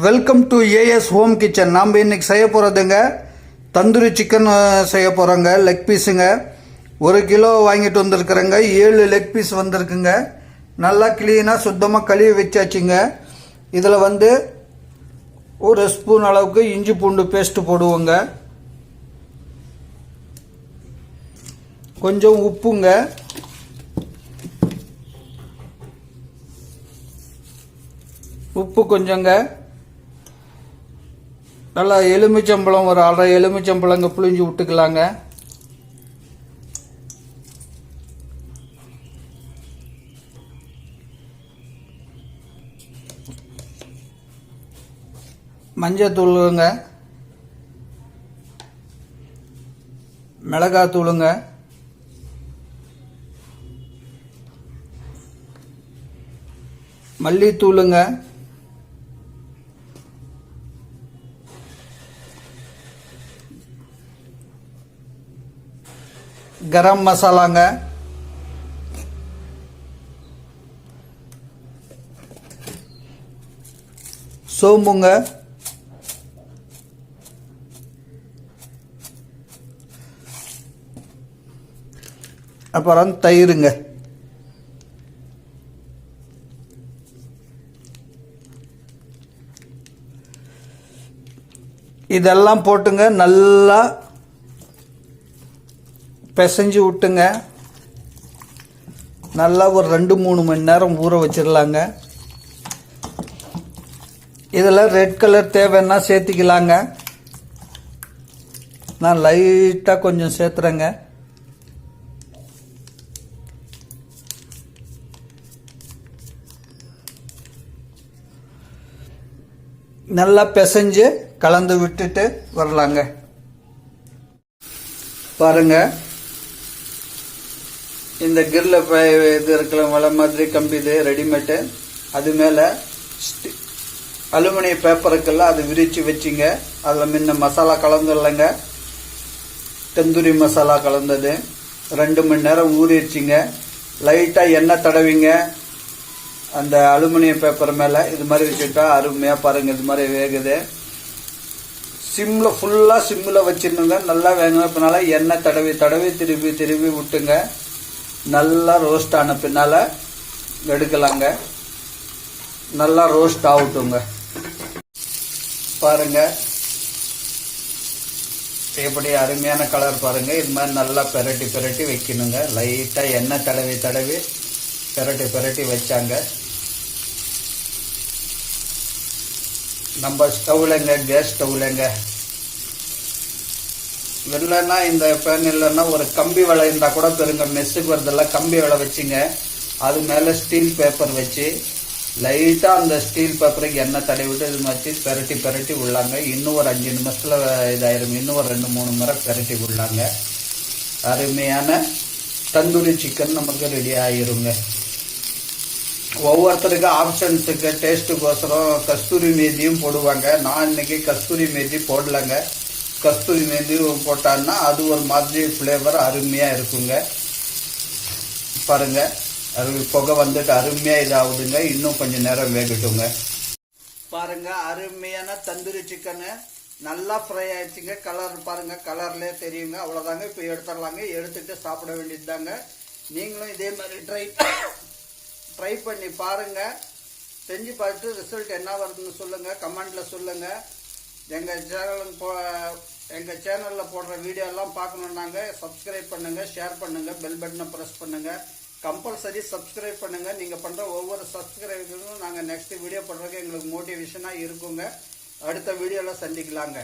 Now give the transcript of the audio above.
Welcome to as home kitchen. நாம் இன்னைக்கு செய்ய போகிறதுங்க தந்தூரி சிக்கன் செய்ய போகிறோங்க. லெக் பீஸுங்க 1 கிலோ வாங்கிட்டு வந்திருக்கிறேங்க. 7 லெக் பீஸ் வந்திருக்குங்க. நல்லா க்ளீனாக சுத்தமாக கழுவி வச்சாச்சுங்க. இதில் வந்து 1 ஸ்பூன் அளவுக்கு இஞ்சி பூண்டு பேஸ்ட்டு போடுவோங்க. கொஞ்சம் உப்புங்க, உப்பு கொஞ்சங்க. நல்லா எலுமிச்சம்பழம் ஒரு 1/2 எலுமிச்சம்பழங்க புளிஞ்சு விட்டுக்கலாங்க. மஞ்சத்தூளுங்க, மிளகாத்தூளுங்க, மல்லித்தூளுங்க, கரம் மசாலாங்க, சோம்புங்க, அப்புறம் தயிருங்க. இதெல்லாம் போட்டுங்க நல்லா பிசைஞ்சு விட்டுங்க. நல்லா ஒரு 2-3 மணி நேரம் ஊற வச்சிடலாங்க. இதில் ரெட் கலர் தேவைன்னா சேர்த்திக்கலாங்க. நான் லைட்டாக கொஞ்சம் சேர்த்துறேங்க. நல்லா பிசைஞ்சு கலந்து விட்டுட்டு வரலாங்க. பாருங்க, இந்த கிரில் இது இருக்கலாம் வலை மாதிரி கம்பி, இது ரெடிமேட்டு. அது மேலே அலுமினிய பேப்பருக்கெல்லாம் அது விரித்து வச்சுங்க. அதில் முன்ன மசாலா கலந்துடலைங்க. தந்தூரி மசாலா கலந்தது 2 மணி நேரம் ஊறிடுச்சிங்க. லைட்டாக எண்ணெய் தடவிங்க அந்த அலுமினிய பேப்பர் மேலே. இது மாதிரி வச்சுட்டா அருமையாக பாருங்கள், இது மாதிரி வேகுது. சிம்மில் ஃபுல்லாக சிம்மில் வச்சிடணுங்க. நல்லா வேகணும். பின்னால் எண்ணெய் தடவி தடவி திருப்பி விட்டுங்க. நல்லா ரோஸ்ட் ஆன பின்னால் எடுக்கலாங்க. நல்லா ரோஸ்ட் ஆகட்டுங்க. பாருங்க எப்படி அருமையான கலர் பாருங்க. இது மாதிரி நல்லா பெரட்டி வைக்கணுங்க. லைட்டாக எண்ணெய் தடவி பெரட்டி வச்சாங்க. நம்ம ஸ்டவ்லங்க, கேஸ் ஸ்டவ்லங்க. இல்லைன்னா இந்த பேன் இல்லைன்னா ஒரு கம்பி வலை இருந்தால் கூட பெருங்க. மெஸ்ஸுக்கு வரதெல்லாம் கம்பி வலை வச்சுங்க. அது மேலே ஸ்டீல் பேப்பர் வச்சு லைட்டாக அந்த ஸ்டீல் பேப்பருக்கு எண்ணெய் தடவி விட்டு இது மாதிரி பெரட்டி விடலாங்க. இன்னும் ஒரு 5 நிமிஷத்தில் இதாயிரும். இன்னும் ஒரு 2-3 முறை பெரட்டி விடலாங்க. அருமையான தந்தூரி சிக்கன் நமக்கு ரெடி ஆகிருங்க. ஒவ்வொருத்தருக்கு ஆப்ஷன்ஸுக்கு டேஸ்ட்டுக்கோசரம் கஸ்தூரி மேத்தியும் போடுவாங்க. நான் இன்னைக்கு கஸ்தூரி மேத்தி போடலைங்க. கஸ்தூரி மேத்தி போட்டான்னா அது ஒரு மாதிரி ஃப்ளேவர் அருமையாக இருக்குங்க. பாருங்க, அது புகை வந்துட்டு அருமையாக இதாகுதுங்க. இன்னும் கொஞ்சம் நேரம் வேகட்டுங்க. பாருங்க, அருமையான தந்தூரி சிக்கனு நல்லா ஃப்ரை ஆயிடுச்சுங்க. கலர் பாருங்க, கலர்லேயே தெரியுங்க. அவ்வளோதாங்க. இப்போ எடுத்துடலாங்க. எடுத்துட்டு சாப்பிட வேண்டியது தாங்க. நீங்களும் இதே மாதிரி ட்ரை பண்ணி பாருங்க. செஞ்சு பார்த்துட்டு ரிசல்ட் என்ன வருதுன்னு சொல்லுங்க, கமெண்ட்ல சொல்லுங்க. எங்கள் சேனலில் போடுற வீடியோ எல்லாம் பார்க்கணுன்னாங்க சப்ஸ்கிரைப் பண்ணுங்க, ஷேர் பண்ணுங்க, பெல் பட்டனை ப்ரெஸ் பண்ணுங்க. கம்பல்சரி சப்ஸ்கிரைப் பண்ணுங்க. நீங்கள் பண்ணுற ஒவ்வொரு சப்ஸ்கிரைபரும் நாங்கள் நெக்ஸ்ட் வீடியோ பண்ணுறதுக்கு எங்களுக்கு மோட்டிவேஷனாக இருக்குங்க. அடுத்த வீடியோவில் சந்திக்கலாங்க.